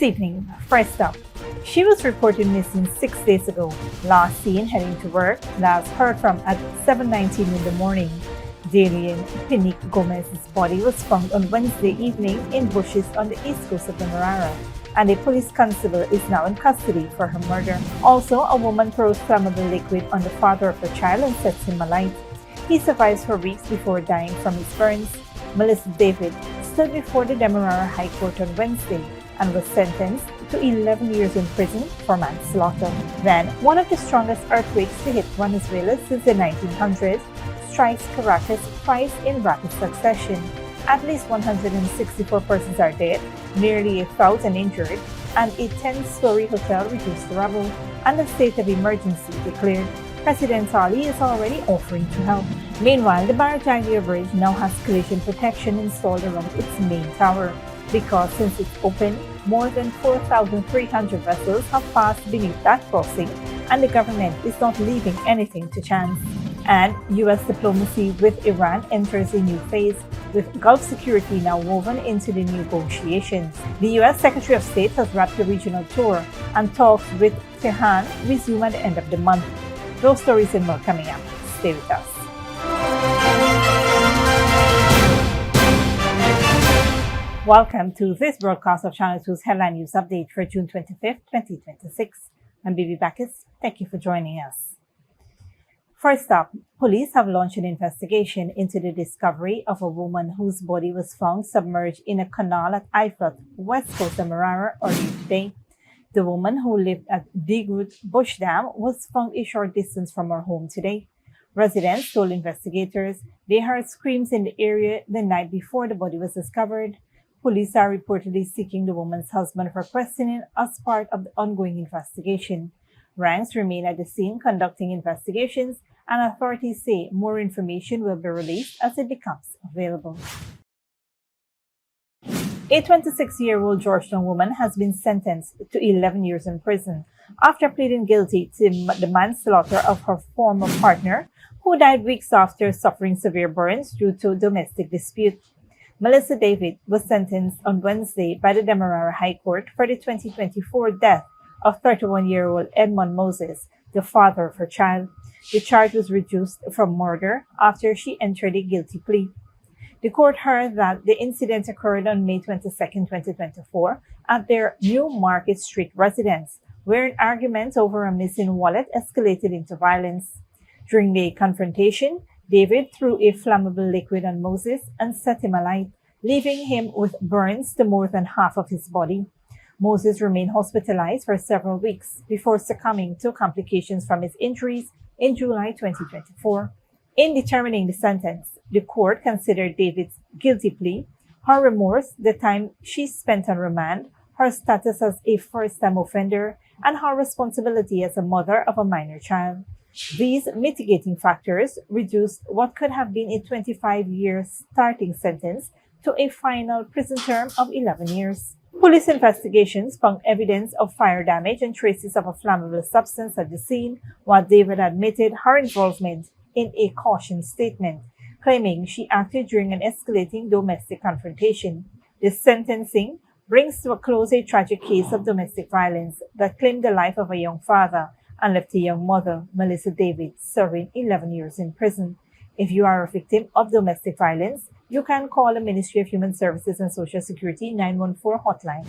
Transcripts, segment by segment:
This evening, first up, she was reported missing 6 days ago. Last seen heading to work, last heard from at 7:19 in the morning. Dailem Paneque Gómez's body was found on Wednesday evening in bushes on the east coast of Demerara, and a police constable is now in custody for her murder. Also, a woman throws flammable liquid on the father of her child and sets him alight. He survives for weeks before dying from his burns. Melissa David stood before the Demerara High Court on Wednesday and was sentenced to 11 years in prison for manslaughter. Then, one of the strongest earthquakes to hit Venezuela since the 1900s strikes Caracas twice in rapid succession. At least 164 persons are dead, nearly 1,000 injured, and a 10-story hotel reduced to rubble, and a state of emergency declared. President Ali is already offering to help. Meanwhile, the Demerara Bridge now has collision protection installed around its main tower, because since it's open, more than 4,300 vessels have passed beneath that crossing, and the government is not leaving anything to chance. And U.S. diplomacy with Iran enters a new phase, with Gulf security now woven into the negotiations. The U.S. Secretary of State has wrapped a regional tour, and talks with Tehran resume at the end of the month. Those stories and more coming up. Stay with us. Welcome to this broadcast of Channel 2's Headline News Update for June 25th, 2026. I'm Bibi Bacchus. Thank you for joining us. First up, police have launched an investigation into the discovery of a woman whose body was found submerged in a canal at Ifat, West Coast Demerara, earlier today. The woman, who lived at Bigwood Bush Dam, was found a short distance from her home today. Residents told investigators they heard screams in the area the night before the body was discovered. Police are reportedly seeking the woman's husband for questioning as part of the ongoing investigation. Ranks remain at the scene conducting investigations, and authorities say more information will be released as it becomes available. A 26-year-old Georgetown woman has been sentenced to 11 years in prison after pleading guilty to the manslaughter of her former partner, who died weeks after suffering severe burns due to domestic dispute. Melissa David was sentenced on Wednesday by the Demerara High Court for the 2024 death of 31-year-old Edmund Moses, the father of her child. The charge was reduced from murder after she entered a guilty plea. The court heard that the incident occurred on May 22, 2024, at their New Market Street residence, where an argument over a missing wallet escalated into violence. During the confrontation, David threw a flammable liquid on Moses and set him alight, leaving him with burns to more than half of his body. Moses remained hospitalized for several weeks before succumbing to complications from his injuries in July 2024. In determining the sentence, the court considered David's guilty plea, her remorse, the time she spent on remand, her status as a first-time offender, and her responsibility as a mother of a minor child. These mitigating factors reduced what could have been a 25-year starting sentence to a final prison term of 11 years. Police investigations found evidence of fire damage and traces of a flammable substance at the scene, while David admitted her involvement in a caution statement, claiming she acted during an escalating domestic confrontation. This sentencing brings to a close a tragic case of domestic violence that claimed the life of a young father and left a young mother, Melissa David, serving 11 years in prison. If you are a victim of domestic violence, you can call the Ministry of Human Services and Social Security 914 hotline.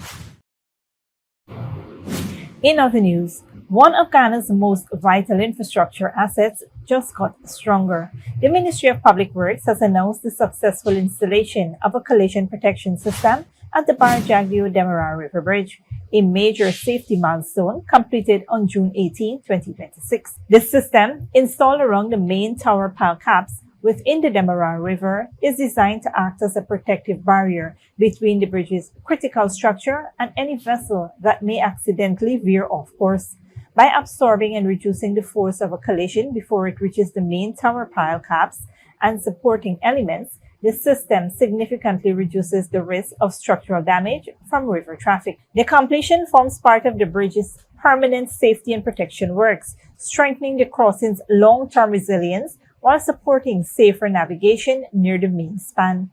In other news, one of Ghana's most vital infrastructure assets just got stronger. The Ministry of Public Works has announced the successful installation of a collision protection system at the Demerara River Bridge, a major safety milestone completed on June 18, 2026. The system, installed around the main tower pile caps within the Demerara River, is designed to act as a protective barrier between the bridge's critical structure and any vessel that may accidentally veer off course. By absorbing and reducing the force of a collision before it reaches the main tower pile caps and supporting elements, the system significantly reduces the risk of structural damage from river traffic. The completion forms part of the bridge's permanent safety and protection works, strengthening the crossing's long-term resilience while supporting safer navigation near the main span.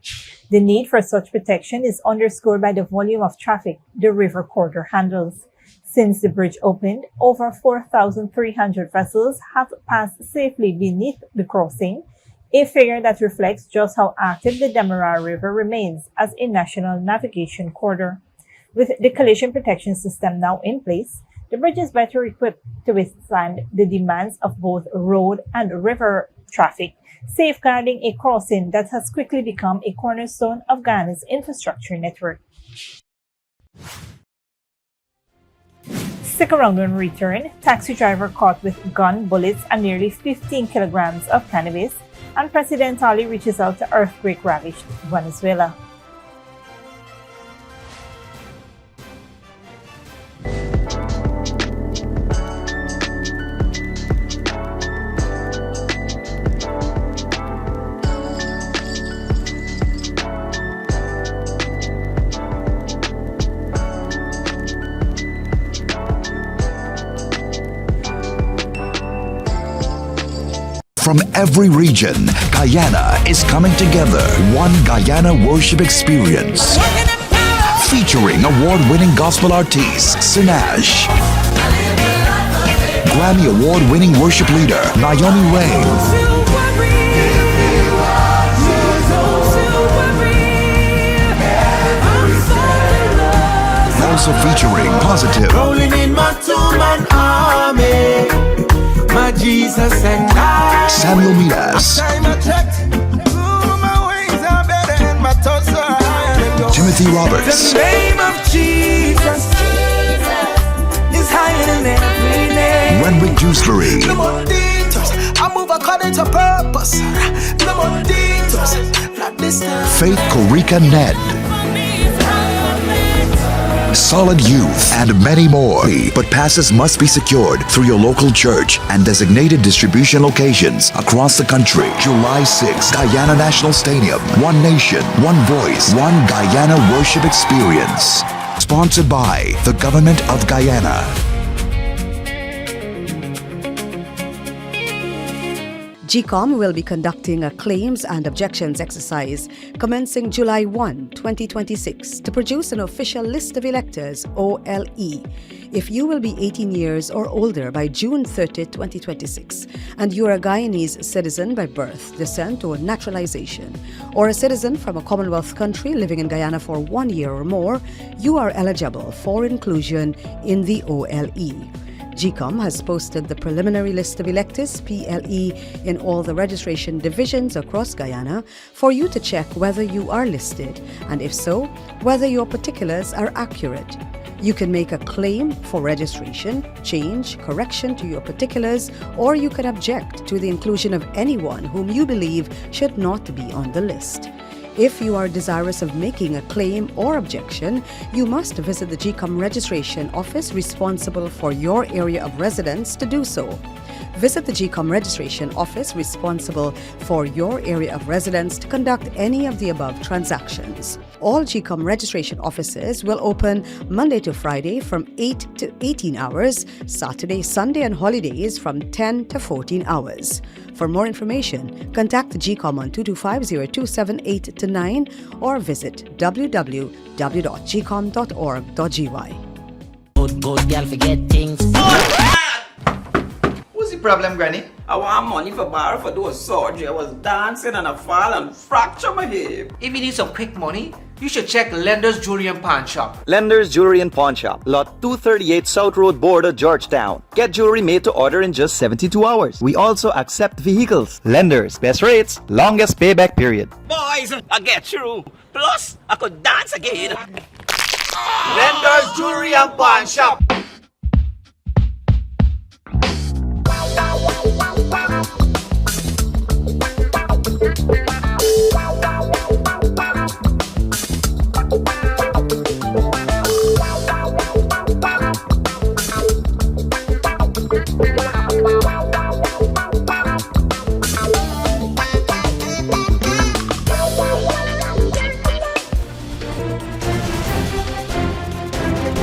The need for such protection is underscored by the volume of traffic the river corridor handles. Since the bridge opened, over 4,300 vessels have passed safely beneath the crossing, a figure that reflects just how active the Demerara River remains as a national navigation corridor. With the collision protection system now in place, the bridge is better equipped to withstand the demands of both road and river traffic, safeguarding a crossing that has quickly become a cornerstone of Ghana's infrastructure network. Stick around when we return. Taxi driver caught with gun, bullets, and nearly 15 kilograms of cannabis, and President Ali reaches out to earthquake-ravaged Venezuela. From every region, Guyana is coming together. One Guyana worship experience. Featuring award-winning gospel artist, Sinach. Grammy award-winning worship leader, Naomi Rain. Also featuring Positive. Rolling in my two-man army. My Jesus and I. Samuel Midas. Timothy Roberts. The name of Jesus is higher than every name. Renwick Dewsbury. No more detours. I move according to purpose. No more detours. Not this time. Faith Korika Ned. Solid Youth, and many more. But passes must be secured through your local church and designated distribution locations across the country. July 6th, Guyana National Stadium. One nation, one voice, one Guyana worship experience. Sponsored by the Government of Guyana. GCOM will be conducting a claims and objections exercise commencing July 1, 2026 to produce an official list of electors, OLE. If you will be 18 years or older by June 30, 2026, and you are a Guyanese citizen by birth, descent, or naturalization, or a citizen from a Commonwealth country living in Guyana for 1 year or more, you are eligible for inclusion in the OLE. GCOM has posted the preliminary list of electors, PLE, in all the registration divisions across Guyana for you to check whether you are listed, and if so, whether your particulars are accurate. You can make a claim for registration, change, correction to your particulars, or you can object to the inclusion of anyone whom you believe should not be on the list. If you are desirous of making a claim or objection, you must visit the GCOM registration office responsible for your area of residence to do so. Visit the GCOM registration office responsible for your area of residence to conduct any of the above transactions. All GCOM registration offices will open Monday to Friday from 8 to 18 hours, Saturday, Sunday and holidays from 10 to 14 hours. For more information, contact the GCOM on 225-0278-9 or visit www.gcom.org.gy. Good girl forget things. What's the problem, Granny? I want money for borrow for those surgery. I was dancing and I fall and fracture my hip. If you need some quick money, you should check Lender's Jewelry and Pawn Shop. Lender's Jewelry and Pawn Shop, Lot 238 South Road Border, Georgetown. Get jewelry made to order in just 72 hours. We also accept vehicles. Lender's, best rates, longest payback period. Boys, I get through. Plus, I could dance again. Lender's Jewelry and Pawn Shop.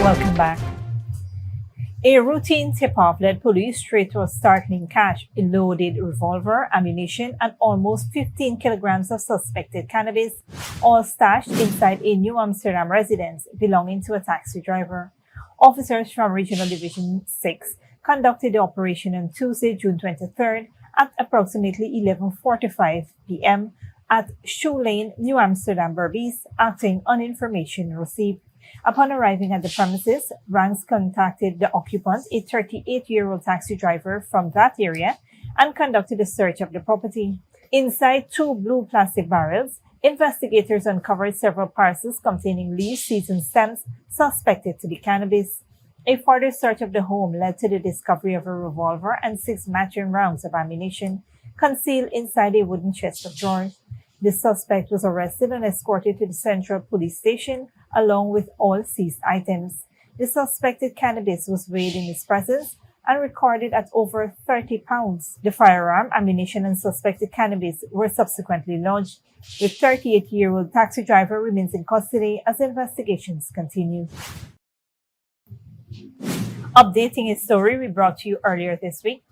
Welcome back. A routine tip-off led police straight to a startling cache: a loaded revolver, ammunition, and almost 15 kilograms of suspected cannabis, all stashed inside a New Amsterdam residence belonging to a taxi driver. Officers from Regional Division 6 conducted the operation on Tuesday, June 23rd at approximately 11:45 p.m. at Shoe Lane, New Amsterdam, Berbice, acting on information received. Upon arriving at the premises, ranks contacted the occupant, a 38-year-old taxi driver from that area, and conducted a search of the property. Inside 2 blue plastic barrels, investigators uncovered several parcels containing leaf seeds and stems suspected to be cannabis. A further search of the home led to the discovery of a revolver and 6 matching rounds of ammunition concealed inside a wooden chest of drawers. The suspect was arrested and escorted to the Central Police Station along with all seized items. The suspected cannabis was weighed in his presence and recorded at over 30 pounds. The firearm, ammunition, and suspected cannabis were subsequently lodged. The 38-year-old taxi driver remains in custody as investigations continue. Updating a story we brought to you earlier this week,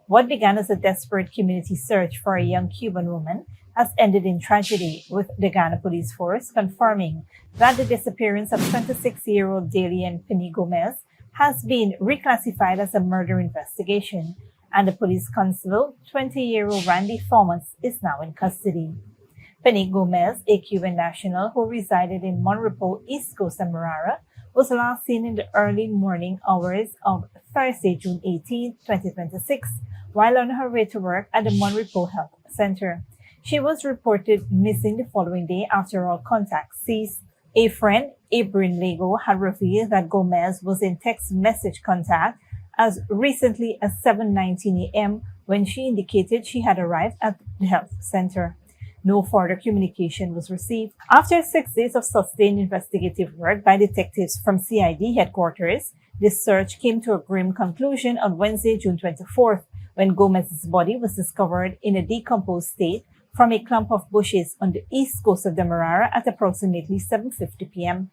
what began as a desperate community search for a young Cuban woman has ended in tragedy, with the Ghana Police Force confirming that the disappearance of 26-year-old Dailem Paneque Gómez has been reclassified as a murder investigation, and the police constable, 20-year-old Randy Thomas, is now in custody. Paneque Gómez, a Cuban national who resided in Monrepo, East Coast Demerara, was last seen in the early morning hours of Thursday, June 18, 2026, while on her way to work at the Monrepo Health Center. She was reported missing the following day after all contact ceased. A friend, Abrin Lego, had revealed that Gómez was in text message contact as recently as 7:19 a.m. when she indicated she had arrived at the health center. No further communication was received. After 6 days of sustained investigative work by detectives from CID headquarters, this search came to a grim conclusion on Wednesday, June 24th, when Gómez's body was discovered in a decomposed state from a clump of bushes on the east coast of Demerara at approximately 7:50 p.m.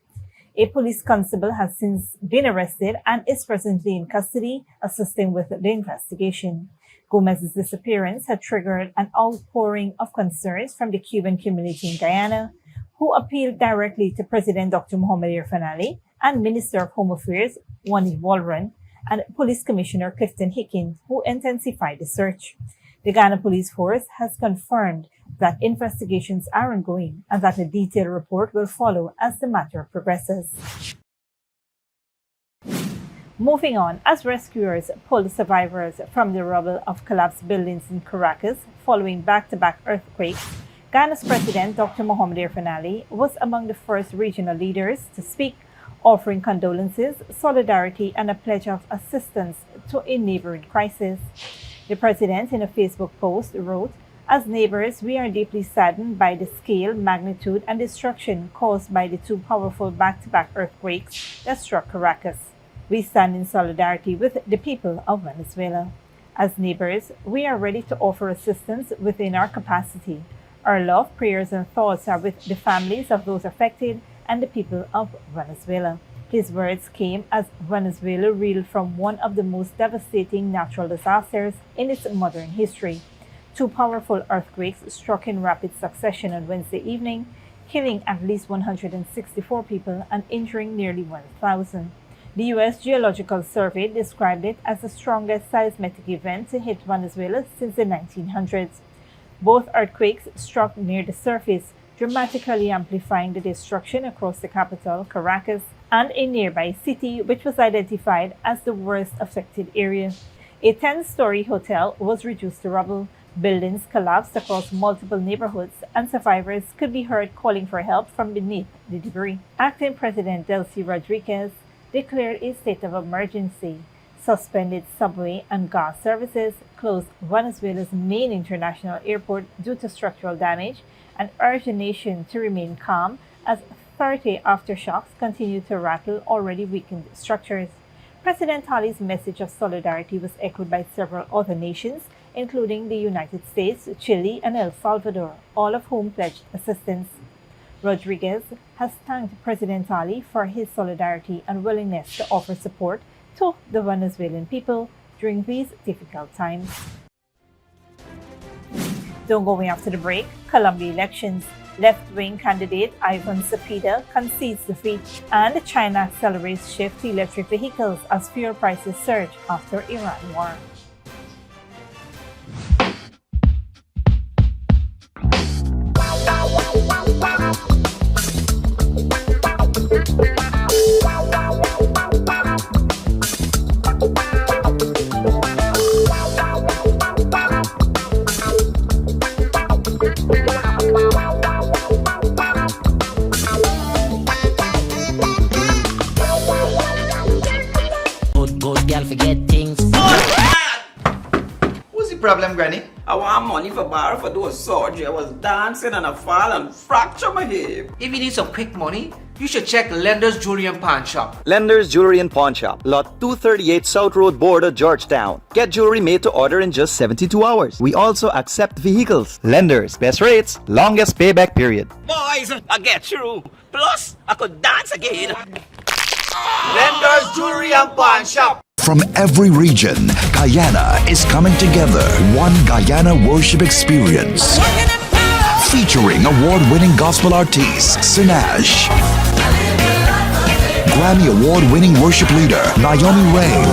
A police constable has since been arrested and is presently in custody, assisting with the investigation. Gómez's disappearance had triggered an outpouring of concerns from the Cuban community in Guyana, who appealed directly to President Dr. Mohamed Irfan and Minister of Home Affairs Wani Walron and Police Commissioner Clifton Hicken, who intensified the search. The Ghana Police Force has confirmed that investigations are ongoing and that a detailed report will follow as the matter progresses. Moving on, as rescuers pulled survivors from the rubble of collapsed buildings in Caracas following back-to-back earthquakes, Ghana's President Dr. Mohamed Irfan was among the first regional leaders to speak, offering condolences, solidarity, and a pledge of assistance to a neighboring crisis. The President, in a Facebook post, wrote, "As neighbors, we are deeply saddened by the scale, magnitude, and destruction caused by the 2 powerful back-to-back earthquakes that struck Caracas. We stand in solidarity with the people of Venezuela. As neighbors, we are ready to offer assistance within our capacity. Our love, prayers, and thoughts are with the families of those affected and the people of Venezuela." His words came as Venezuela reeled from one of the most devastating natural disasters in its modern history. 2 powerful earthquakes struck in rapid succession on Wednesday evening, killing at least 164 people and injuring nearly 1,000. The U.S. Geological Survey described it as the strongest seismic event to hit Venezuela since the 1900s. Both earthquakes struck near the surface, dramatically amplifying the destruction across the capital, Caracas, and a nearby city, which was identified as the worst affected area. A 10-story hotel was reduced to rubble. Buildings collapsed across multiple neighborhoods, and survivors could be heard calling for help from beneath the debris. Acting President Delcy Rodriguez declared a state of emergency, suspended subway and gas services, closed Venezuela's main international airport due to structural damage, and urged the nation to remain calm as 30 aftershocks continue to rattle already weakened structures. President Ali's message of solidarity was echoed by several other nations, including the United States, Chile, and El Salvador, all of whom pledged assistance. Rodriguez has thanked President Ali for his solidarity and willingness to offer support to the Venezuelan people during these difficult times. Don't go away after the break. Colombia elections. Left-wing candidate Ivan Cepeda concedes defeat, and China accelerates shift to electric vehicles as fuel prices surge after Iran war. Good girl forget things. What's the problem, Granny? I want money for borrow for those surgery. I was dancing and I fall and fracture my hip. If you need some quick money, you should check Lender's Jewelry and Pawn Shop. Lender's Jewelry and Pawn Shop, Lot 238 South Road Border, Georgetown. Get jewelry made to order in just 72 hours. We also accept vehicles. Lenders, best rates, longest payback period. Boys, I get through. Plus, I could dance again. Lender's Jewelry and Pawn Shop. From every region, Guyana is coming together. One Guyana worship experience. Featuring award-winning gospel artist, Sinach. Grammy award-winning worship leader, Naomi Rain.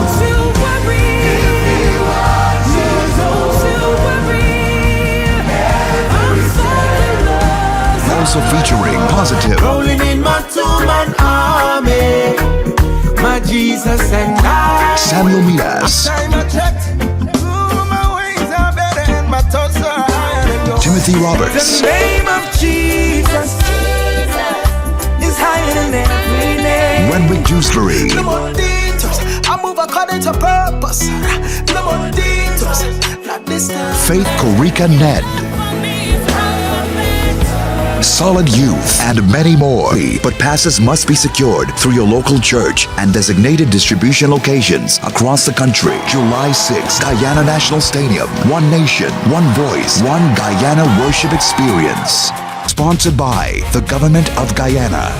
Also featuring Positive. Rolling in my two-man army, my Jesus and I. Samuel Midas. Time I checked, my wings are better and my thoughts are higher than yours. Timothy Roberts. The name of Jesus is higher than every name. Renwick Juicery. No more detours, I move according to purpose. No more detours, not this time. Faith Korika Ned. Solid Youth, and many more. But passes must be secured through your local church and designated distribution locations across the country. July 6, Guyana National Stadium. One nation, one voice, one Guyana worship experience. Sponsored by the Government of Guyana.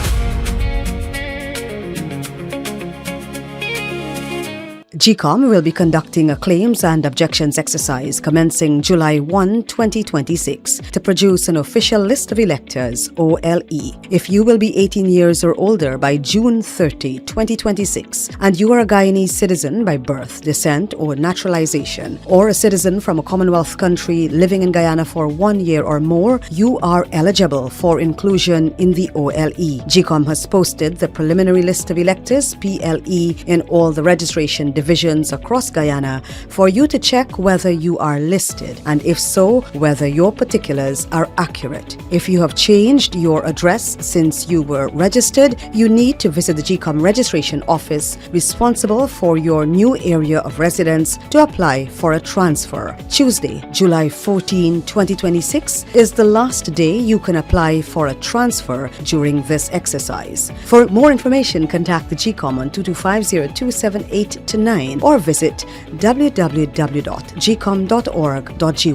GCOM will be conducting a claims and objections exercise commencing July 1, 2026 to produce an official list of electors, OLE. If you will be 18 years or older by June 30, 2026, and you are a Guyanese citizen by birth, descent, or naturalization, or a citizen from a Commonwealth country living in Guyana for 1 year or more, you are eligible for inclusion in the OLE. GCOM has posted the preliminary list of electors, PLE, in all the registration divisions across Guyana for you to check whether you are listed, and if so, whether your particulars are accurate. If you have changed your address since you were registered, you need to visit the GCOM registration office responsible for your new area of residence to apply for a transfer. Tuesday, July 14, 2026 is the last day you can apply for a transfer during this exercise. For more information, contact the GCOM on 225-0278-9 or visit www.gcom.org.gy.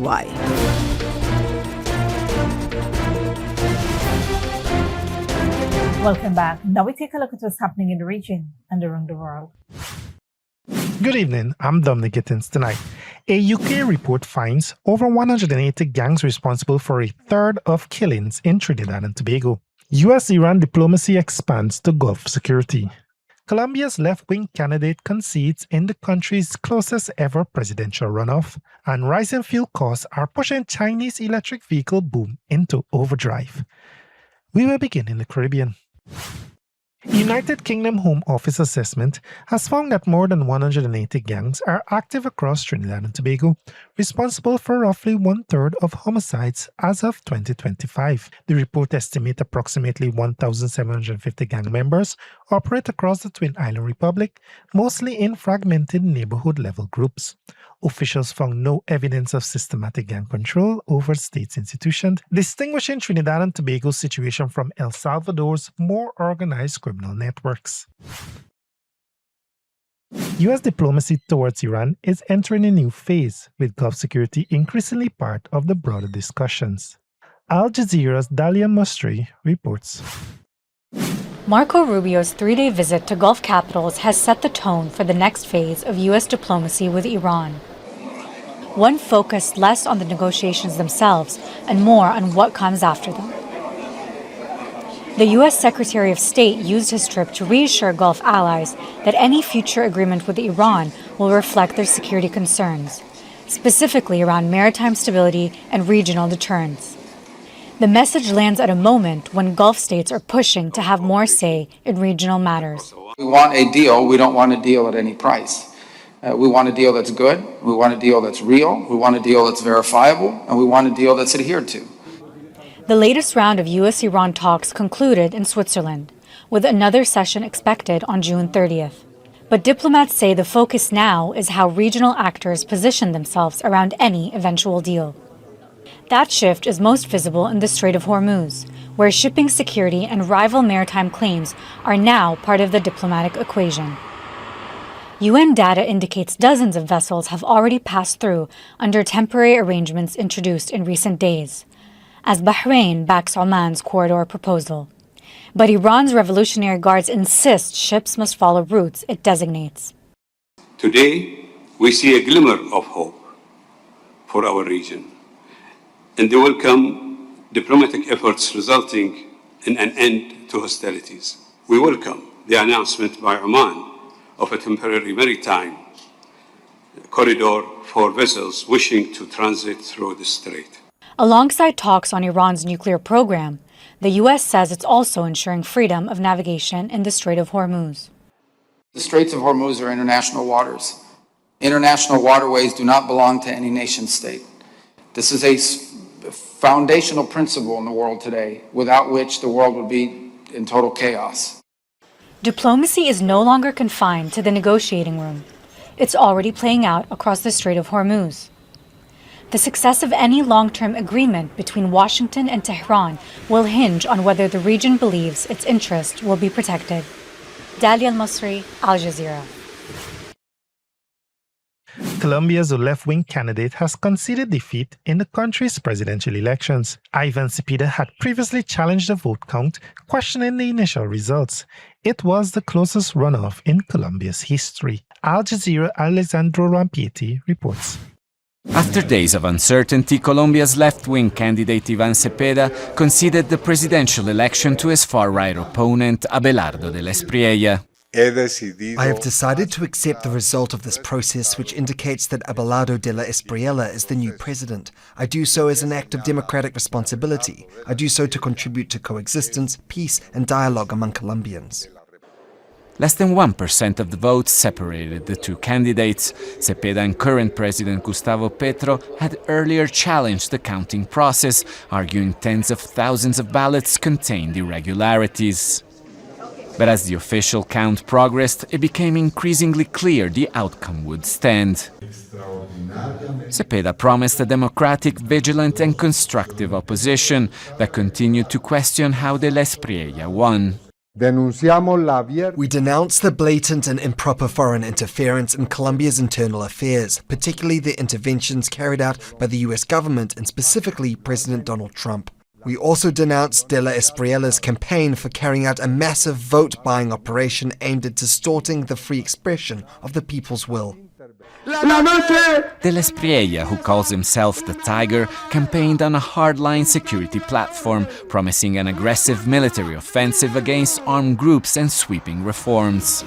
Welcome back. Now we take a look at what's happening in the region and around the world. Good evening, I'm Dominic Gittins. Tonight, a UK report finds over 180 gangs responsible for a third of killings in Trinidad and Tobago. US-Iran diplomacy expands to Gulf security. Colombia's left-wing candidate concedes in the country's closest ever presidential runoff, and rising fuel costs are pushing Chinese electric vehicle boom into overdrive. We will begin in the Caribbean. United Kingdom Home Office assessment has found that more than 180 gangs are active across Trinidad and Tobago, responsible for roughly one-third of homicides as of 2025. The report estimates approximately 1,750 gang members operate across the Twin Island Republic, mostly in fragmented neighborhood-level groups. Officials found no evidence of systematic gang control over state's institutions, distinguishing Trinidad and Tobago's situation from El Salvador's more organized criminal networks. U.S. diplomacy towards Iran is entering a new phase, with Gulf security increasingly part of the broader discussions. Al Jazeera's Dailem Paneque reports. Marco Rubio's three-day visit to Gulf capitals has set the tone for the next phase of U.S. diplomacy with Iran. One focused less on the negotiations themselves and more on what comes after them. The U.S. Secretary of State used his trip to reassure Gulf allies that any future agreement with Iran will reflect their security concerns, specifically around maritime stability and regional deterrence. The message lands at a moment when Gulf states are pushing to have more say in regional matters. We want a deal. We don't want a deal at any price. We want a deal that's good. We want a deal that's real. We want a deal that's verifiable. And we want a deal that's adhered to. The latest round of U.S.-Iran talks concluded in Switzerland, with another session expected on June 30th. But diplomats say the focus now is how regional actors position themselves around any eventual deal. That shift is most visible in the Strait of Hormuz, where shipping security and rival maritime claims are now part of the diplomatic equation. UN data indicates dozens of vessels have already passed through under temporary arrangements introduced in recent days, as Bahrain backs Oman's corridor proposal. But Iran's Revolutionary Guards insist ships must follow routes it designates. Today, we see a glimmer of hope for our region, and there will come diplomatic efforts resulting in an end to hostilities. We welcome the announcement by Oman of a temporary maritime corridor for vessels wishing to transit through the strait. Alongside talks on Iran's nuclear program, the U.S. says it's also ensuring freedom of navigation in the Strait of Hormuz. The Straits of Hormuz are international waters. International waterways do not belong to any nation state. This is a foundational principle in the world today, without which the world would be in total chaos. Diplomacy is no longer confined to the negotiating room. It's already playing out across the Strait of Hormuz. The success of any long-term agreement between Washington and Tehran will hinge on whether the region believes its interests will be protected. Dailem Paneque, Al Jazeera. Colombia's left-wing candidate has conceded defeat in the country's presidential elections. Ivan Cepeda had previously challenged the vote count, questioning the initial results. It was the closest runoff in Colombia's history. Al Jazeera Alexandro Rampietti reports. After days of uncertainty, Colombia's left-wing candidate Ivan Cepeda conceded the presidential election to his far-right opponent Abelardo de la Espriella. I have decided to accept the result of this process, which indicates that Abelardo de la Espriella is the new president. I do so as an act of democratic responsibility. I do so to contribute to coexistence, peace, and dialogue among Colombians. Less than 1% of the votes separated the two candidates. Cepeda and current President Gustavo Petro had earlier challenged the counting process, arguing tens of thousands of ballots contained irregularities. But as the official count progressed, it became increasingly clear the outcome would stand. Cepeda promised a democratic, vigilant and constructive opposition that continued to question how de la Espriella won. We denounce the blatant and improper foreign interference in Colombia's internal affairs, particularly the interventions carried out by the US government and specifically President Donald Trump. We also denounce de la Espriella's campaign for carrying out a massive vote-buying operation aimed at distorting the free expression of the people's will. De la Espriella, who calls himself the Tiger, campaigned on a hardline security platform, promising an aggressive military offensive against armed groups and sweeping reforms.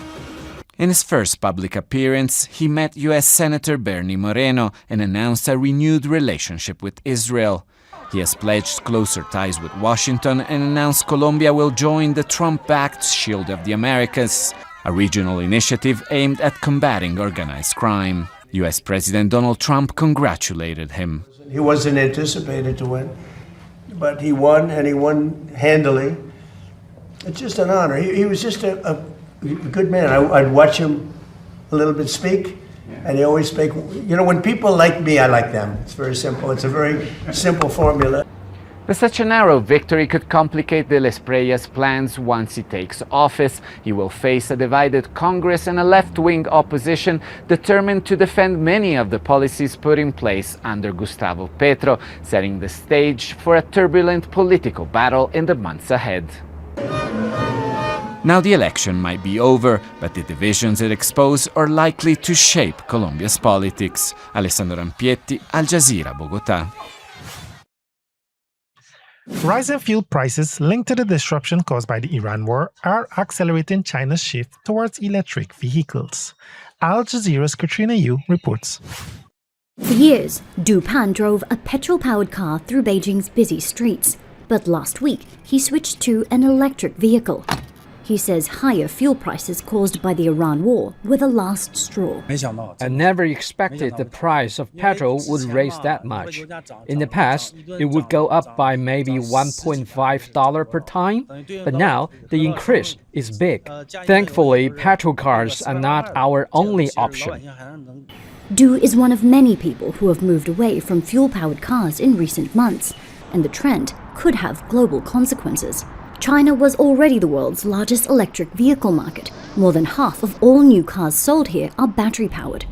In his first public appearance, he met U.S. Senator Bernie Moreno and announced a renewed relationship with Israel. He has pledged closer ties with Washington and announced Colombia will join the Trump-backed Shield of the Americas, a regional initiative aimed at combating organized crime. U.S. President Donald Trump congratulated him. He wasn't anticipated to win, but he won, and he won handily. It's just an honor. He was just a good man. I'd watch him a little bit speak, and he always spoke. You know, when people like me, I like them. It's very simple. It's a very simple formula. But such a narrow victory could complicate de la Espriella's plans once he takes office. He will face a divided Congress and a left-wing opposition determined to defend many of the policies put in place under Gustavo Petro, setting the stage for a turbulent political battle in the months ahead. Now the election might be over, but the divisions it exposed are likely to shape Colombia's politics. Alessandro Rampietti, Al Jazeera, Bogotá. Rising fuel prices linked to the disruption caused by the Iran war are accelerating China's shift towards electric vehicles. Al Jazeera's Katrina Yu reports. For years, Du Pan drove a petrol-powered car through Beijing's busy streets. But last week, he switched to an electric vehicle. He says higher fuel prices caused by the Iran war were the last straw. I never expected the price of petrol would raise that much. In the past, it would go up by maybe $1.5 per time, but now the increase is big. Thankfully, petrol cars are not our only option. Du is one of many people who have moved away from fuel-powered cars in recent months, and the trend could have global consequences. China was already the world's largest electric vehicle market. More than half of all new cars sold here are battery-powered.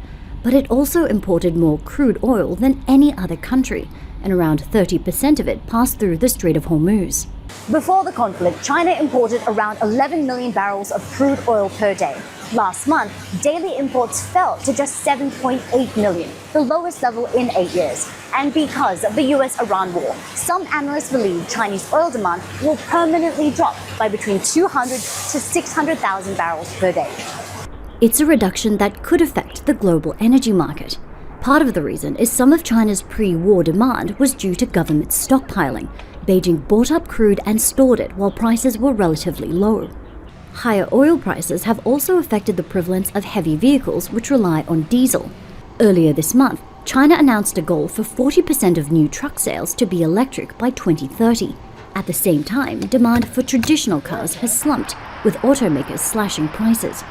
But it also imported more crude oil than any other country, and around 30% of it passed through the Strait of Hormuz. Before the conflict, China imported around 11 million barrels of crude oil per day. Last month, daily imports fell to just 7.8 million, the lowest level in 8 years. And because of the US-Iran war, some analysts believe Chinese oil demand will permanently drop by between 200 to 600,000 barrels per day. It's a reduction that could affect the global energy market. Part of the reason is some of China's pre-war demand was due to government stockpiling. Beijing bought up crude and stored it while prices were relatively low. Higher oil prices have also affected the prevalence of heavy vehicles which rely on diesel. Earlier this month, China announced a goal for 40% of new truck sales to be electric by 2030. At the same time, demand for traditional cars has slumped, with automakers slashing prices.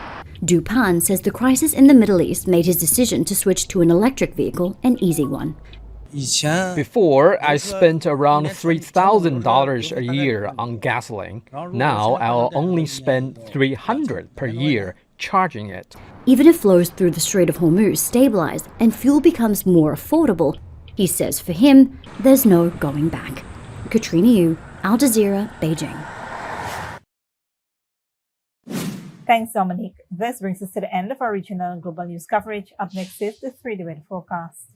Du Pan says the crisis in the Middle East made his decision to switch to an electric vehicle an easy one. Before, I spent around $3,000 a year on gasoline. Now, I'll only spend $300 per year charging it. Even if flows through the Strait of Hormuz stabilize and fuel becomes more affordable, he says for him, there's no going back. Katrina Yu, Al Jazeera, Beijing. Thanks, Dominique. This brings us to the end of our regional and global news coverage. Up next is the 3-day weather forecast.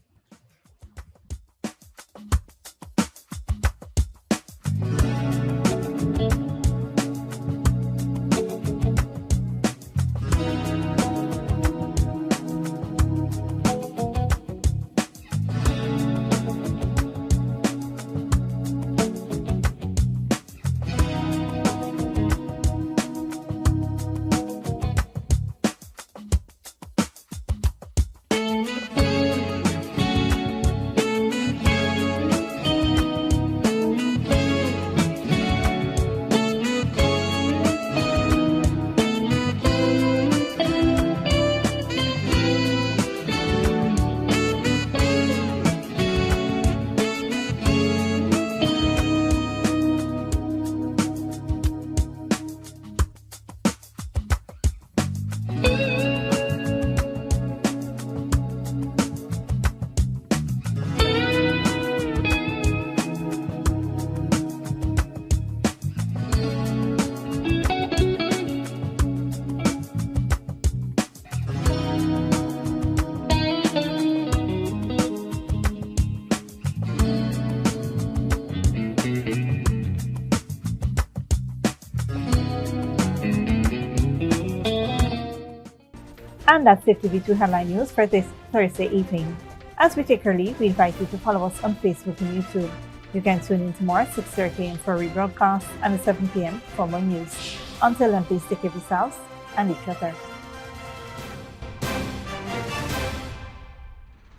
And that's it with the 2 headline news for this Thursday evening. As we take our leave, we invite you to follow us on Facebook and YouTube. You can tune in tomorrow at 6:30 a.m. for a rebroadcast and at 7 p.m. for more news. Until then, please take care of yourselves and each other.